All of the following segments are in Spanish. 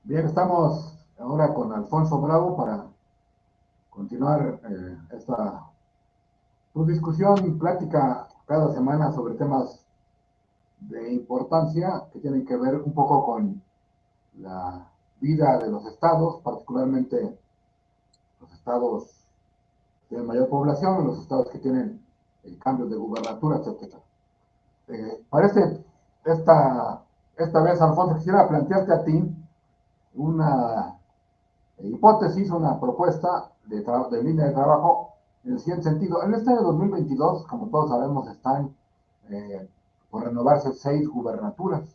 Bien, estamos ahora con Alfonso Bravo para continuar esta discusión y plática cada semana sobre temas de importancia que tienen que ver un poco con la vida de los estados, particularmente los estados que tienen mayor población, los estados que tienen el cambio de gubernatura, etcétera. Parece esta vez, Alfonso, quisiera plantearte a ti una hipótesis, una propuesta de línea de trabajo en el siguiente sentido. En este año 2022, como todos sabemos, están eh, por renovarse 6 gubernaturas.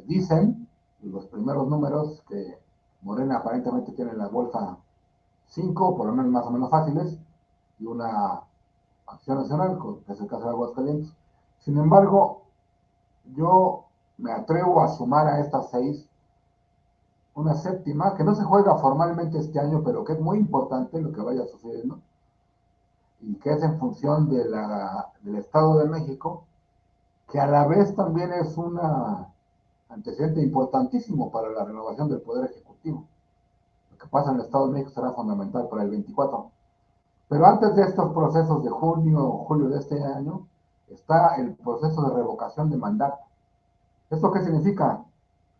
Dicen los primeros números que Morena aparentemente tiene en la bolsa 5, por lo menos más o menos fáciles, y una acción nacional, que es el caso de Aguascalientes. Sin embargo, yo me atrevo a sumar a estas 6 una séptima, que no se juega formalmente este año, pero que es muy importante lo que vaya sucediendo, y que es en función del Estado de México, que a la vez también es un antecedente importantísimo para la renovación del Poder Ejecutivo. Lo que pasa en el Estado de México será fundamental para el 24. Pero antes de estos procesos de junio o julio de este año, está el proceso de revocación de mandato. ¿Esto qué significa?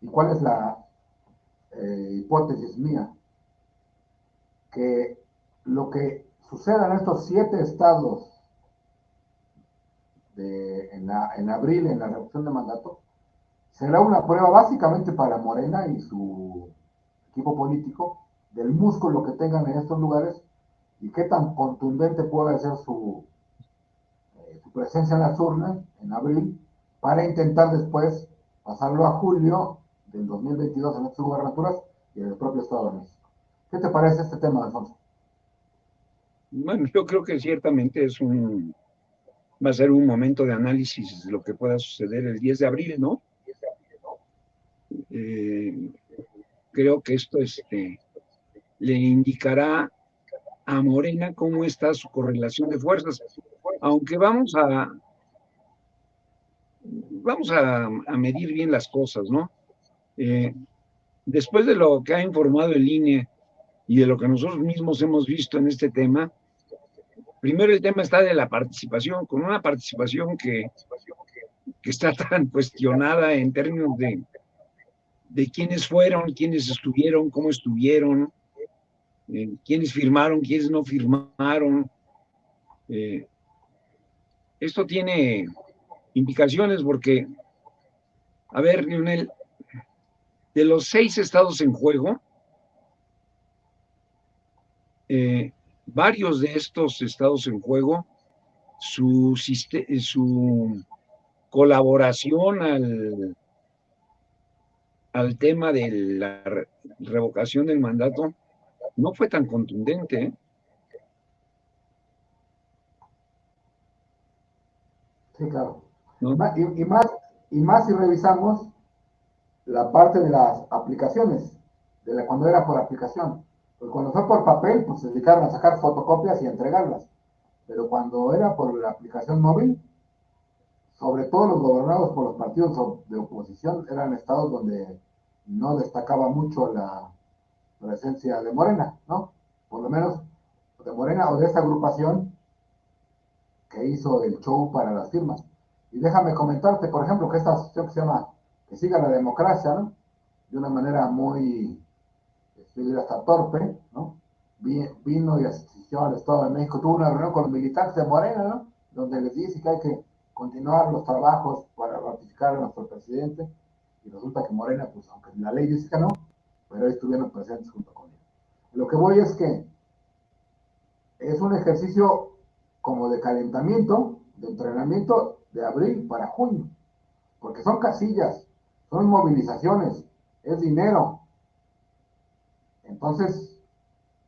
¿Y cuál es la hipótesis mía? Que lo que suceda en estos 7 estados en abril, en la reducción de mandato, será una prueba básicamente para Morena y su equipo político del músculo que tengan en estos lugares y qué tan contundente puede ser su presencia en las urnas en abril para intentar después pasarlo a julio del 2022 en estas gubernaturas y en el propio Estado de México. ¿Qué te parece este tema, Alfonso? Bueno, yo creo que ciertamente va a ser un momento de análisis de lo que pueda suceder el 10 de abril, ¿no? Eh, Creo que esto le indicará a Morena cómo está su correlación de fuerzas, aunque vamos a medir bien las cosas, ¿no? Eh, Después de lo que ha informado el INE y de lo que nosotros mismos hemos visto en este tema, primero el tema está de la participación, con una participación que está tan cuestionada en términos de quiénes fueron, quiénes estuvieron, cómo estuvieron, quiénes firmaron, quiénes no firmaron. Eh, Esto tiene implicaciones porque, a ver, Lionel, de los 6 estados en juego, varios de estos estados en juego, su colaboración al tema de la revocación del mandato no fue tan contundente, ¿eh? Sí, claro. ¿No? Y más si revisamos la parte de las aplicaciones, cuando era por aplicación. Pues cuando fue por papel, pues se dedicaron a sacar fotocopias y entregarlas. Pero cuando era por la aplicación móvil, sobre todo los gobernados por los partidos de oposición, eran estados donde no destacaba mucho la presencia de Morena, ¿no? Por lo menos de Morena o de esta agrupación que hizo el show para las firmas. Y déjame comentarte, por ejemplo, que esta asociación que se llama Que siga la democracia, ¿no? De una manera muy, hasta torpe, ¿no? Vino y asistió al Estado de México, tuvo una reunión con los militantes de Morena, ¿no? Donde les dice que hay que continuar los trabajos para ratificar a nuestro presidente, y resulta que Morena, pues aunque la ley dice que no, pero ahí estuvieron presentes junto con él. Lo que voy es que es un ejercicio como de calentamiento, de entrenamiento de abril para junio, porque son casillas, son movilizaciones, es dinero. Entonces,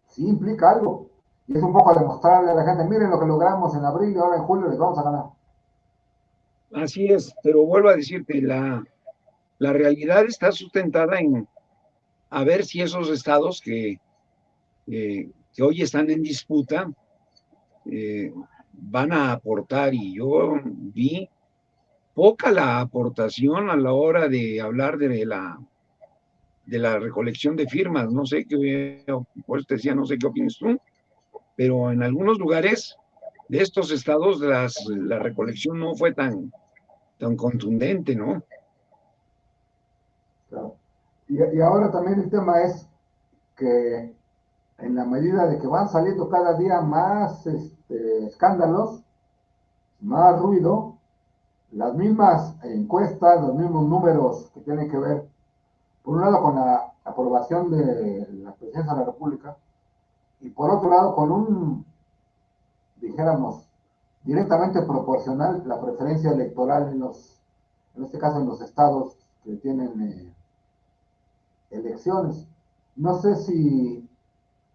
sí implica algo. Y es un poco demostrarle a la gente, miren lo que logramos en abril y ahora en julio les vamos a ganar. Así es, pero vuelvo a decirte, la realidad está sustentada en a ver si esos estados que hoy están en disputa van a aportar. Y yo vi poca la aportación a la hora de hablar de la recolección de firmas. No sé qué, pues te decía, no sé qué opinas tú, pero en algunos lugares de estos estados la recolección no fue tan contundente, ¿no? Claro. Y ahora también el tema es que en la medida de que van saliendo cada día más escándalos, más ruido, las mismas encuestas, los mismos números que tienen que ver, por un lado, con la aprobación de la presidencia de la República, y por otro lado, con dijéramos, directamente proporcional la preferencia electoral en este caso en los estados que tienen elecciones. No sé si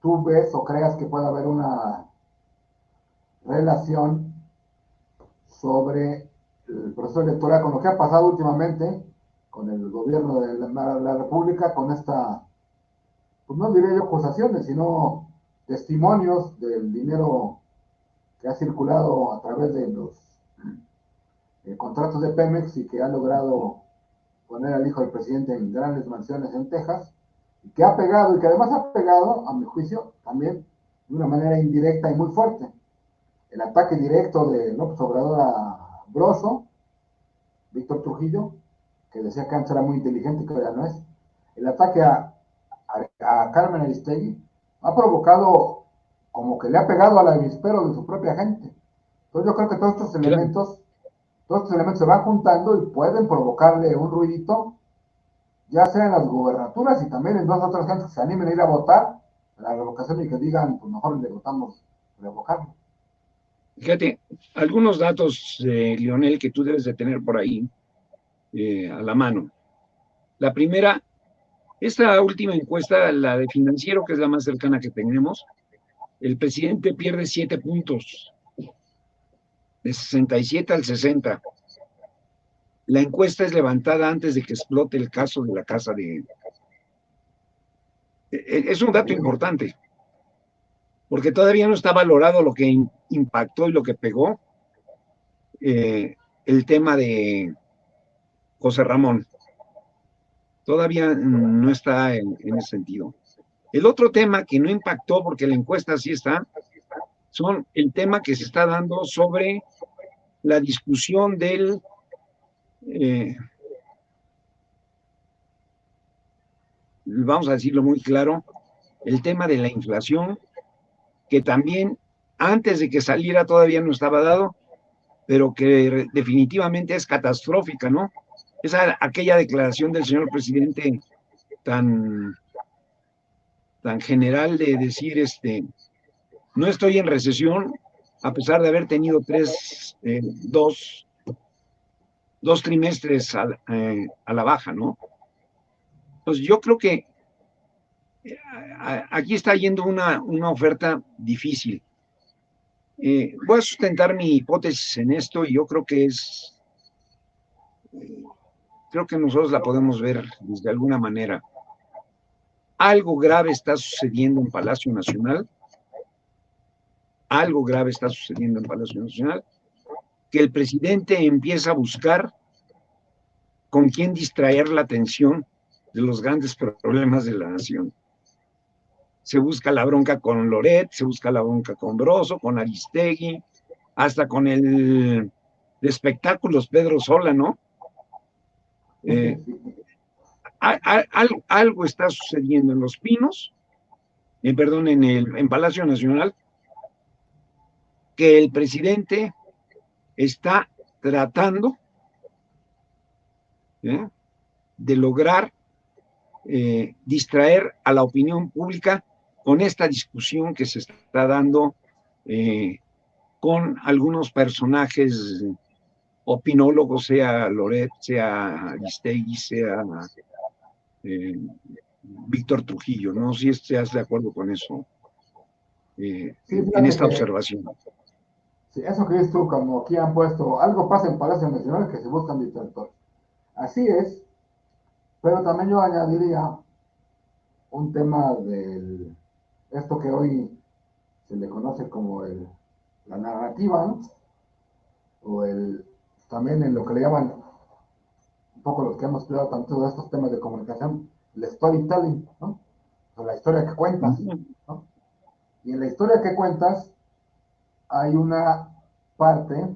tú ves o creas que pueda haber una relación sobre el proceso electoral con lo que ha pasado últimamente con el gobierno de la República, con esta, pues no diré yo acusaciones, sino testimonios del dinero que ha circulado a través de los contratos de Pemex y que ha logrado poner al hijo del presidente en grandes mansiones en Texas, y que ha pegado, y que además ha pegado, a mi juicio, también de una manera indirecta y muy fuerte. El ataque directo de López Obrador a Broso, Víctor Trujillo, que decía que antes era muy inteligente y que ahora no es. El ataque a Carmen Aristegui ha provocado como que le ha pegado al avispero de su propia gente. Entonces yo creo que Claro. todos estos elementos se van juntando y pueden provocarle un ruidito, ya sea en las gubernaturas y también en dos otras gentes que se animen a ir a votar a la revocación y que digan, pues mejor le votamos revocarlo. Fíjate, algunos datos, Lionel, que tú debes de tener por ahí a la mano. La primera, esta última encuesta, la de Financiero, que es la más cercana que tenemos, el presidente pierde 7 puntos, de 67 al 60. La encuesta es levantada antes de que explote el caso de la casa de... Es un dato importante, porque todavía no está valorado lo que impactó y lo que pegó el tema de José Ramón. Todavía no está en ese sentido. El otro tema que no impactó, porque la encuesta sí está, son el tema que se está dando sobre la discusión eh, vamos a decirlo muy claro, el tema de la inflación, que también antes de que saliera todavía no estaba dado, pero que definitivamente es catastrófica, ¿no? Aquella declaración del señor presidente tan, tan general de decir, no estoy en recesión, a pesar de haber tenido dos trimestres a la baja, ¿no? Entonces yo creo que aquí está yendo una oferta difícil. Voy a sustentar mi hipótesis en esto y yo creo que nosotros la podemos ver de alguna manera. Algo grave está sucediendo en Palacio Nacional, algo grave está sucediendo en Palacio Nacional, que el presidente empieza a buscar con quién distraer la atención de los grandes problemas de la nación. Se busca la bronca con Loret, se busca la bronca con Broso, con Aristegui, hasta con el de espectáculos Pedro Sola, ¿no? Algo está sucediendo en Los Pinos, perdón, en Palacio Nacional, que el presidente está tratando de lograr distraer a la opinión pública con esta discusión que se está dando con algunos personajes opinólogos, sea Loret, sea Aristegui, sea eh, Víctor Trujillo. No sé si estás de acuerdo con eso, Sí, en fíjate esta que observación. sí, eso que dices tú, como aquí han puesto, algo pasa en Palacio Nacional que se buscan distractores. Así es, pero también yo añadiría un tema del, esto que hoy se le conoce como la narrativa, ¿no? O también en lo que le llaman un poco los que hemos estudiado tanto de estos temas de comunicación, el storytelling, ¿no? O la historia que cuentas, ¿no? Y en la historia que cuentas hay una parte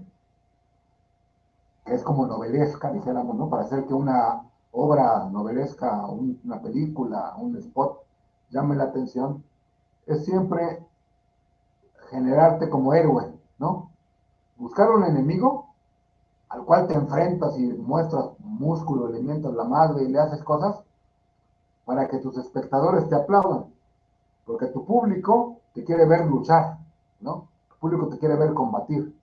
que es como novelesca, dijéramos, ¿no? Para hacer que una obra novelesca, una película, un spot llame la atención, es siempre generarte como héroe, ¿no? Buscar un enemigo al cual te enfrentas y muestras músculo, le mientas la madre y le haces cosas para que tus espectadores te aplaudan, porque tu público te quiere ver luchar, ¿no? Tu público te quiere ver combatir.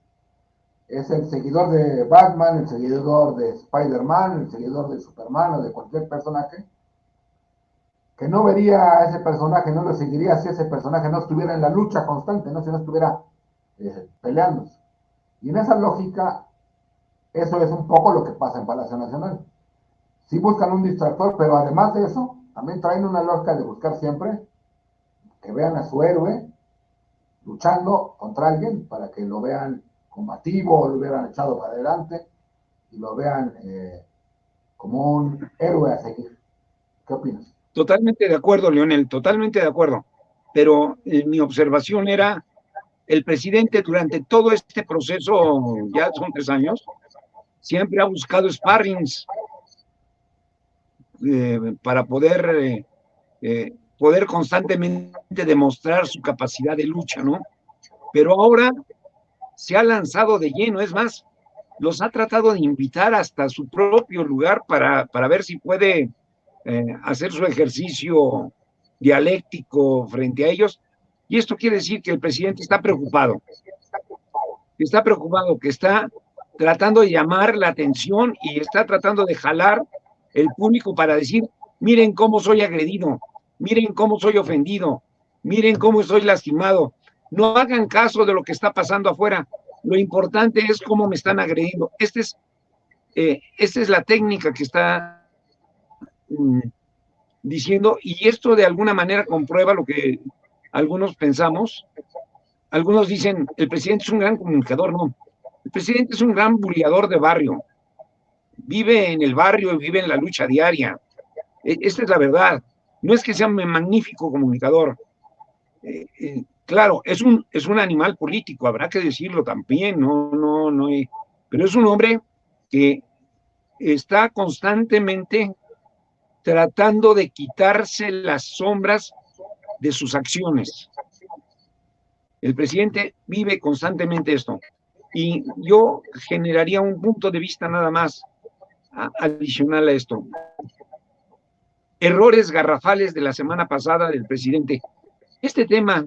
Es el seguidor de Batman, el seguidor de Spider-Man, el seguidor de Superman o de cualquier personaje, que no vería a ese personaje, no lo seguiría si ese personaje no estuviera en la lucha constante, ¿no? Si no estuviera peleando. Y en esa lógica, eso es un poco lo que pasa en Palacio Nacional. Sí buscan un distractor, pero además de eso, también traen una lógica de buscar siempre que vean a su héroe luchando contra alguien para que lo vean combativo, lo hubieran echado para adelante y lo vean como un héroe a seguir. ¿Qué opinas? Totalmente de acuerdo, Leonel, totalmente de acuerdo. Pero mi observación era, el presidente durante todo este proceso, ya son 3 años, siempre ha buscado sparrings para poder constantemente demostrar su capacidad de lucha, ¿no? Pero ahora se ha lanzado de lleno, es más, los ha tratado de invitar hasta su propio lugar para ver si puede hacer su ejercicio dialéctico frente a ellos. Y esto quiere decir que el presidente está preocupado, que está tratando de llamar la atención y está tratando de jalar el público para decir, miren cómo soy agredido, miren cómo soy ofendido, miren cómo estoy lastimado. No hagan caso de lo que está pasando afuera. Lo importante es cómo me están agrediendo. Esta es la técnica que está diciendo, y esto de alguna manera comprueba lo que algunos pensamos. Algunos dicen, el presidente es un gran comunicador, no. El presidente es un gran buleador de barrio. Vive en el barrio y vive en la lucha diaria. Esta es la verdad. No es que sea un magnífico comunicador. Claro, es un animal político, habrá que decirlo también, no, pero es un hombre que está constantemente tratando de quitarse las sombras de sus acciones. El presidente vive constantemente esto. Y yo generaría un punto de vista nada más adicional a esto. Errores garrafales de la semana pasada del presidente. Este tema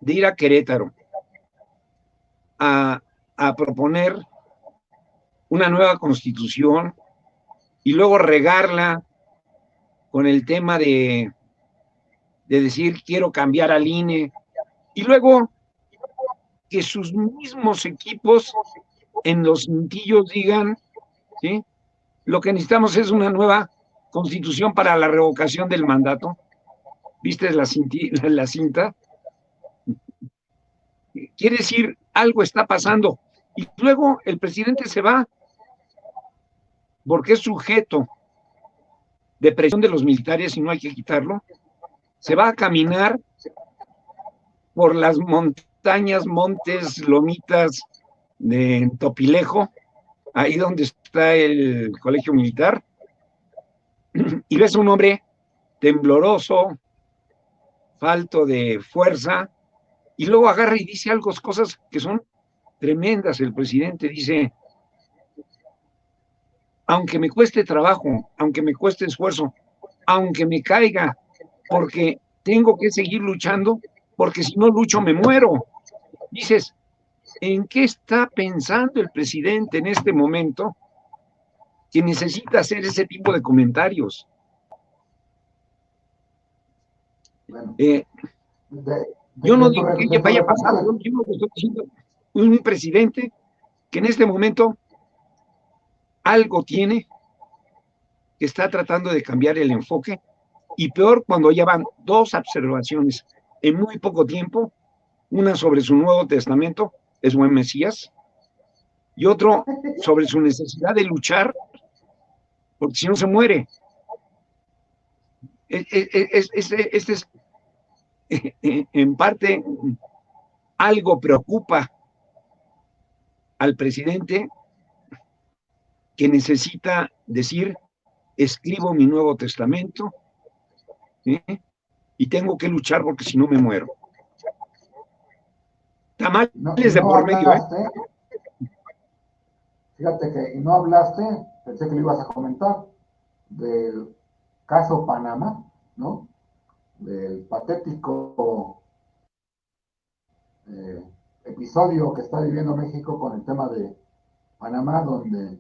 de ir a Querétaro a proponer una nueva constitución y luego regarla con el tema de decir quiero cambiar al INE y luego que sus mismos equipos en los cintillos digan, ¿sí? Lo que necesitamos es una nueva constitución para la revocación del mandato. ¿Viste la cinta? Quiere decir, algo está pasando. Y luego el presidente se va porque es sujeto de presión de los militares y no hay que quitarlo. Se va a caminar por las montañas, montes, lomitas de Topilejo, ahí donde está el colegio militar, y ves a un hombre tembloroso, falto de fuerza, y luego agarra y dice algo, cosas que son tremendas. El presidente dice, aunque me cueste trabajo, aunque me cueste esfuerzo, aunque me caiga, porque tengo que seguir luchando, porque si no lucho me muero. Dices, ¿en qué está pensando el presidente en este momento que necesita hacer ese tipo de comentarios? Bueno, Yo no digo que vaya a pasar, yo digo que estoy diciendo un presidente que en este momento algo tiene, que está tratando de cambiar el enfoque, y peor cuando ya van 2 observaciones en muy poco tiempo, una sobre su Nuevo Testamento, es buen Mesías, y otro sobre su necesidad de luchar, porque si no se muere. Este es en parte algo preocupa al presidente, que necesita decir: escribo mi Nuevo Testamento, ¿eh? Y tengo que luchar porque si no me muero. Tamales Y de no por medio, ¿eh? hablaste, fíjate que, y no hablaste, pensé que lo ibas a comentar, del caso Panamá, ¿no? Del patético eh, episodio que está viviendo México con el tema de Panamá, donde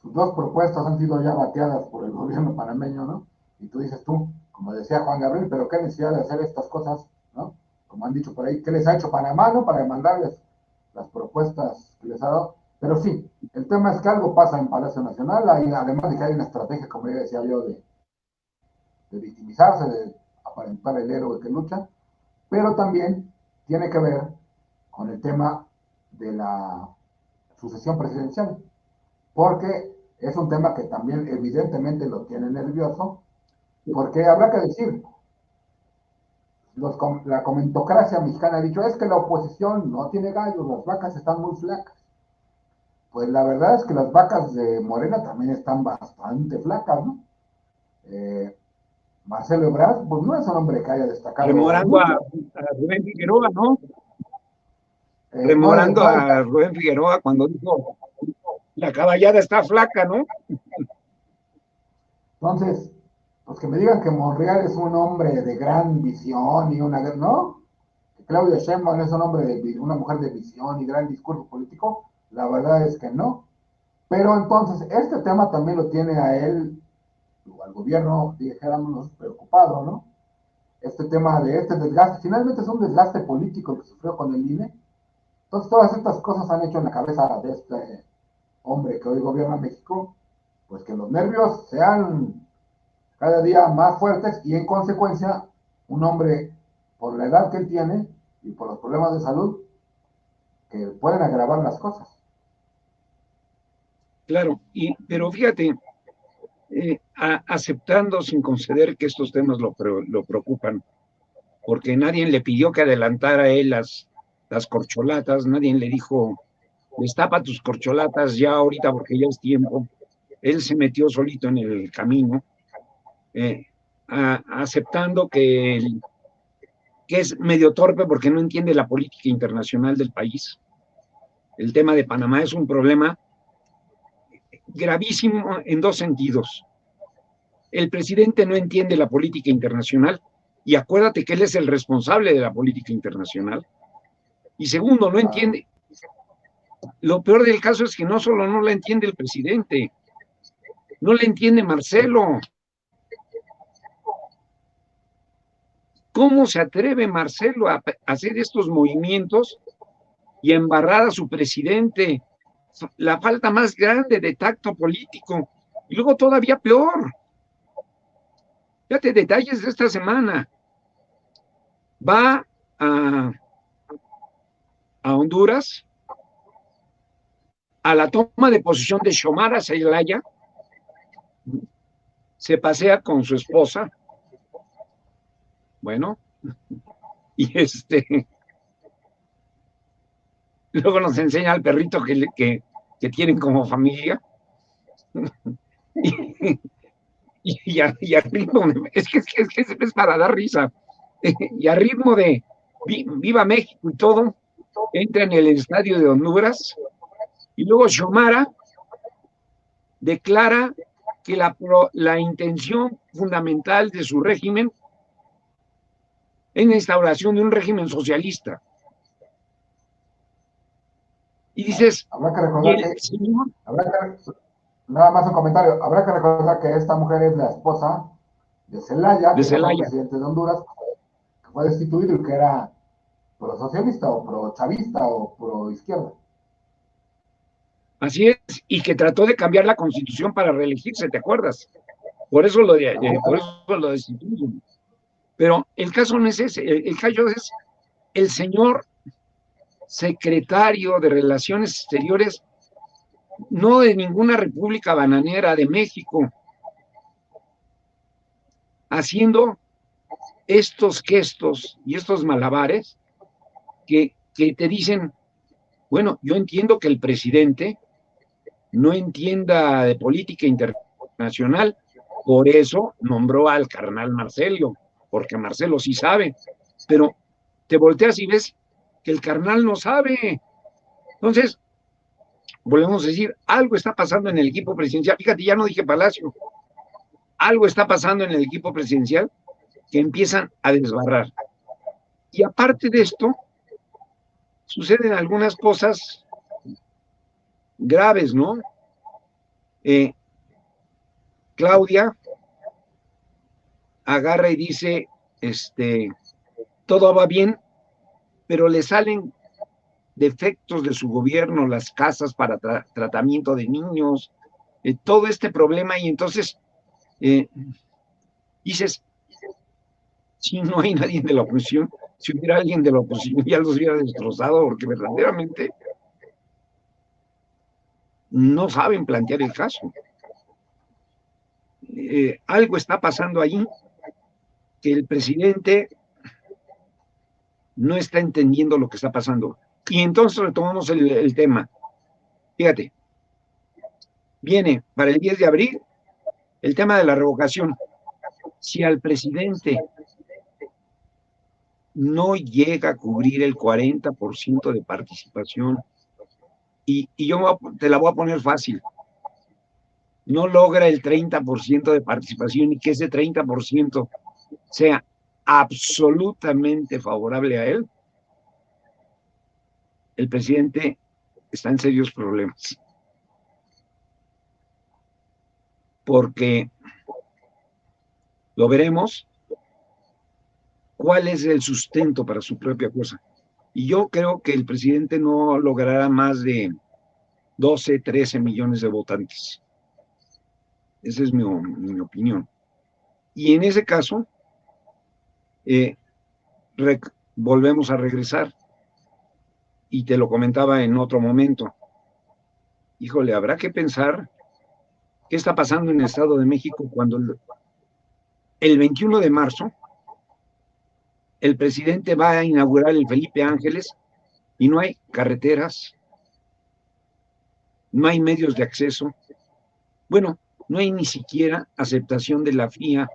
sus dos propuestas han sido ya bateadas por el gobierno panameño, ¿no? Y tú dices tú, como decía Juan Gabriel, pero qué necesidad de hacer estas cosas, ¿no? Como han dicho por ahí, ¿qué les ha hecho Panamá, no? Para demandarles las propuestas que les ha dado. Pero sí, el tema es que algo pasa en Palacio Nacional, hay, además de que hay una estrategia, como ya decía yo, de victimizarse, de aparentar el héroe que lucha, pero también tiene que ver con el tema de la sucesión presidencial, porque es un tema que también evidentemente lo tiene nervioso, porque habrá que decir, la comentocracia mexicana ha dicho, es que la oposición no tiene gallos, las vacas están muy flacas. Pues la verdad es que las vacas de Morena también están bastante flacas, ¿no? Eh, Marcelo Ebrard, pues no es un hombre que haya destacado Rememorando mucho. a Rubén Figueroa, ¿no? No, Rememorando no a Rubén Figueroa cuando dijo: la caballada está flaca, ¿no? entonces, pues que me digan que Monreal es un hombre de gran visión y una, ¿no? Que Claudia Sheinbaum es un hombre de una mujer de visión y gran discurso político, la verdad es que no. Pero entonces, este tema también lo tiene a él, o al gobierno, dijéramos, preocupado, ¿no? Este tema de este desgaste, finalmente es un desgaste político que sufrió con el INE. Entonces, todas estas cosas han hecho en la cabeza de este hombre que hoy gobierna México, pues que los nervios sean cada día más fuertes y en consecuencia un hombre por la edad que él tiene y por los problemas de salud que pueden agravar las cosas. Claro, pero fíjate, aceptando sin conceder que estos temas lo preocupan, porque nadie le pidió que adelantara él las corcholatas, nadie le dijo: destapa tus corcholatas ya ahorita porque ya es tiempo. Él se metió solito en el camino, eh, aceptando que es medio torpe porque no entiende la política internacional del país. El tema de Panamá es un problema gravísimo en dos sentidos. El presidente no entiende la política internacional, y acuérdate que él es el responsable de la política internacional. Y segundo, no Claro. entiende. Lo peor del caso es que no solo no la entiende el presidente, no le entiende Marcelo. ¿Cómo se atreve Marcelo a hacer estos movimientos y a embarrar a su presidente? La falta más grande de tacto político. Y luego todavía peor. Fíjate, detalles de esta semana. Va a Honduras a la toma de posición de Xiomara Celaya, se pasea con su esposa, bueno, y luego nos enseña al perrito que tienen como familia, y, y a ritmo, es para dar risa, y a ritmo de Viva México y todo, entra en el estadio de Honduras, y luego Xiomara declara que la intención fundamental de su régimen es la instauración de un régimen socialista. Y dices, Habrá que y recordar el que, señor habrá que, nada más un comentario, habrá que recordar que esta mujer es la esposa de Zelaya, de que ya fue Celaya. presidente de Honduras, que fue destituido y que era pro socialista o pro chavista o pro izquierda. Así es, y que trató de cambiar la constitución para reelegirse, ¿te acuerdas? Por eso lo destituyen. Pero el caso no es ese, el caso es el señor secretario de Relaciones Exteriores, no de ninguna república bananera de México, haciendo estos gestos y estos malabares que te dicen, bueno, yo entiendo que el presidente no entienda de política internacional, por eso nombró al carnal Marcelo, porque Marcelo sí sabe, pero te volteas y ves que el carnal no sabe. Entonces, volvemos a decir, algo está pasando en el equipo presidencial. Fíjate, ya no dije Palacio, algo está pasando en el equipo presidencial que empiezan a desbarrar. Y aparte de esto, suceden algunas cosas graves, ¿no? Claudia agarra y dice, todo va bien, pero le salen defectos de su gobierno, las casas para tratamiento de niños, todo este problema, y entonces dices, si no hay nadie de la oposición, si hubiera alguien de la oposición ya los hubiera destrozado, porque verdaderamente no saben plantear el caso. Algo está pasando ahí que el presidente no está entendiendo lo que está pasando. Y entonces retomamos el tema. Fíjate, viene para el 10 de abril el tema de la revocación. Si al presidente no llega a cubrir el 40% de participación, y yo te la voy a poner fácil, no logra el 30% de participación y que ese 30% sea absolutamente favorable a él, el presidente está en serios problemas. Porque lo veremos, cuál es el sustento para su propia cosa. Y yo creo que el presidente no logrará más de 12, 13 millones de votantes. Esa es mi opinión. Y en ese caso, volvemos a regresar. Y te lo comentaba en otro momento. Híjole, habrá que pensar qué está pasando en el Estado de México cuando el 21 de marzo el presidente va a inaugurar el Felipe Ángeles y no hay carreteras, no hay medios de acceso. Bueno, no hay ni siquiera aceptación de la FIA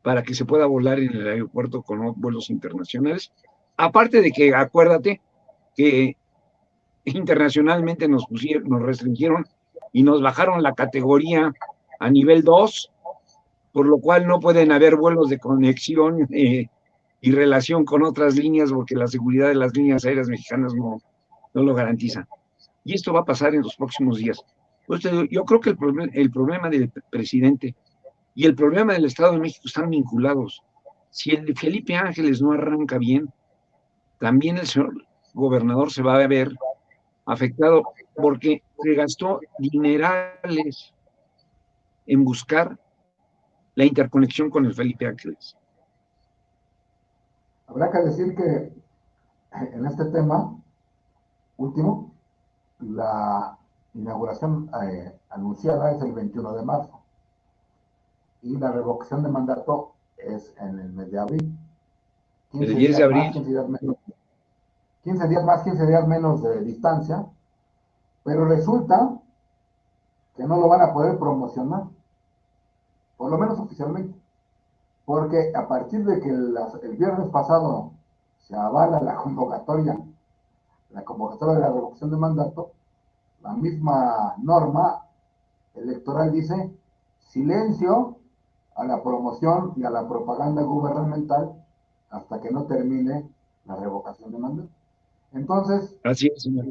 para que se pueda volar en el aeropuerto con vuelos internacionales. Aparte de que, acuérdate, que internacionalmente nos restringieron y nos bajaron la categoría a nivel 2, por lo cual no pueden haber vuelos de conexión y relación con otras líneas, porque la seguridad de las líneas aéreas mexicanas no lo garantiza. Y esto va a pasar en los próximos días. Pues yo creo que el problema del presidente y el problema del Estado de México están vinculados. Si el de Felipe Ángeles no arranca bien, también el señor gobernador se va a ver afectado porque se gastó dinerales en buscar la interconexión con el Felipe Ángeles. Habrá que decir que en este tema último, la inauguración anunciada es el 21 de marzo y la revocación de mandato es en el mes de abril. El 10 de abril. Más, 15 días más, 15 días menos de distancia, pero resulta que no lo van a poder promocionar, por lo menos oficialmente, porque a partir de que el viernes pasado se avala la convocatoria de la revocación de mandato, la misma norma electoral dice silencio a la promoción y a la propaganda gubernamental hasta que no termine la revocación de mandato. Entonces, así es, señor.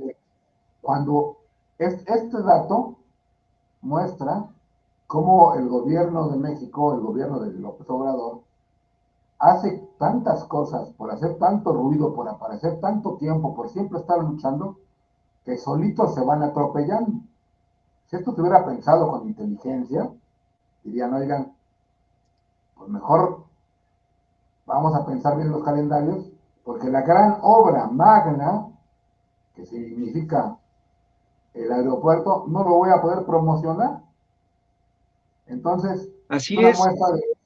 Cuando este dato muestra cómo el gobierno de México, el gobierno de López Obrador, hace tantas cosas por hacer tanto ruido, por aparecer tanto tiempo, por siempre estar luchando, que solitos se van atropellando. Si esto se hubiera pensado con inteligencia, dirían, oigan, pues mejor vamos a pensar bien los calendarios, porque la gran obra magna, que significa el aeropuerto, no lo voy a poder promocionar. Entonces, Así es,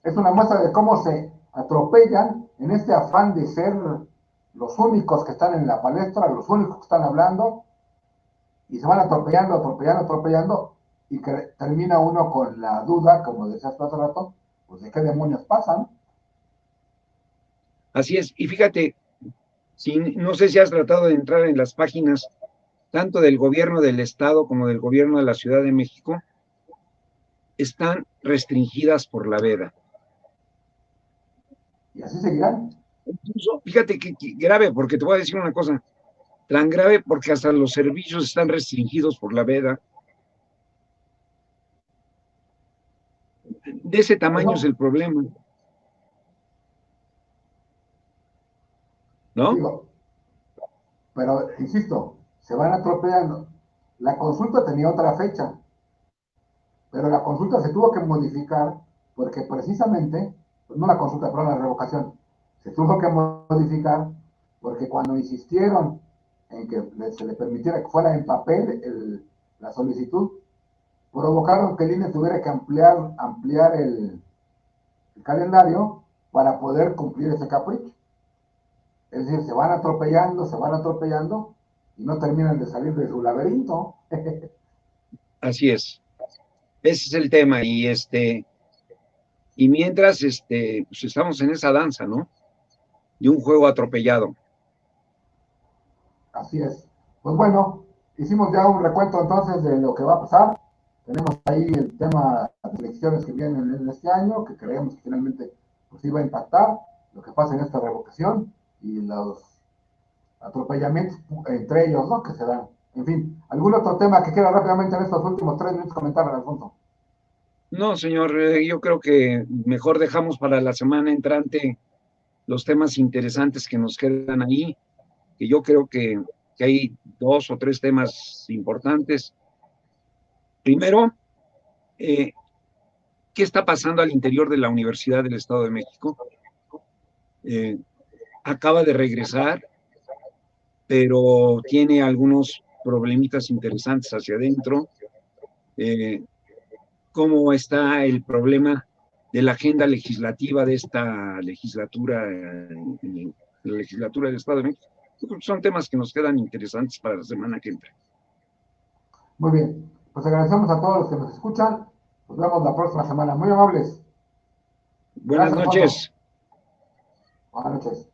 es una muestra de cómo se atropellan en este afán de ser los únicos que están en la palestra, los únicos que están hablando, y se van atropellando, atropellando, atropellando, y que termina uno con la duda, como decías tú hace rato, pues de qué demonios pasan. así es. Y fíjate, si, no sé si has tratado de entrar en las páginas tanto del gobierno del estado como del gobierno de la Ciudad de México, están restringidas por la veda. Y así seguirán. Incluso, fíjate que grave, porque te voy a decir una cosa, tan grave porque hasta los servicios están restringidos por la veda. De ese tamaño es Eso, el problema, ¿no? digo, pero insisto, se van atropellando. La consulta tenía otra fecha, pero la consulta se tuvo que modificar porque precisamente, pues no la consulta, pero la revocación, se tuvo que modificar porque cuando insistieron en que se le permitiera que fuera en papel la solicitud, provocaron que el INE tuviera que ampliar el calendario para poder cumplir ese capricho. Es decir, se van atropellando y no terminan de salir de su laberinto. Así es. Ese es el tema. Y mientras, pues estamos en esa danza, ¿no? Y un juego atropellado. Así es. Pues bueno, hicimos ya un recuento entonces de lo que va a pasar. Tenemos ahí el tema de elecciones que vienen en este año, que creemos que finalmente pues iba a impactar lo que pasa en esta revocación y los atropellamientos entre ellos, ¿no? Que se dan. En fin, ¿algún otro tema que quiera rápidamente en estos últimos 3 minutos comentar, Alfonso? No, señor, yo creo que mejor dejamos para la semana entrante los temas interesantes que nos quedan ahí, que yo creo que hay dos o tres temas importantes. Primero, eh, ¿qué está pasando al interior de la Universidad del Estado de México? Eh, Acaba de regresar, pero tiene algunos problemitas interesantes hacia adentro. Eh, ¿Cómo está el problema de la agenda legislativa de esta legislatura, la legislatura del Estado de México? Son temas que nos quedan interesantes para la semana que entra. Muy bien, pues agradecemos a todos los que nos escuchan. Nos vemos la próxima semana. Muy amables. Buenas Gracias, Alfonso. noches. Buenas noches.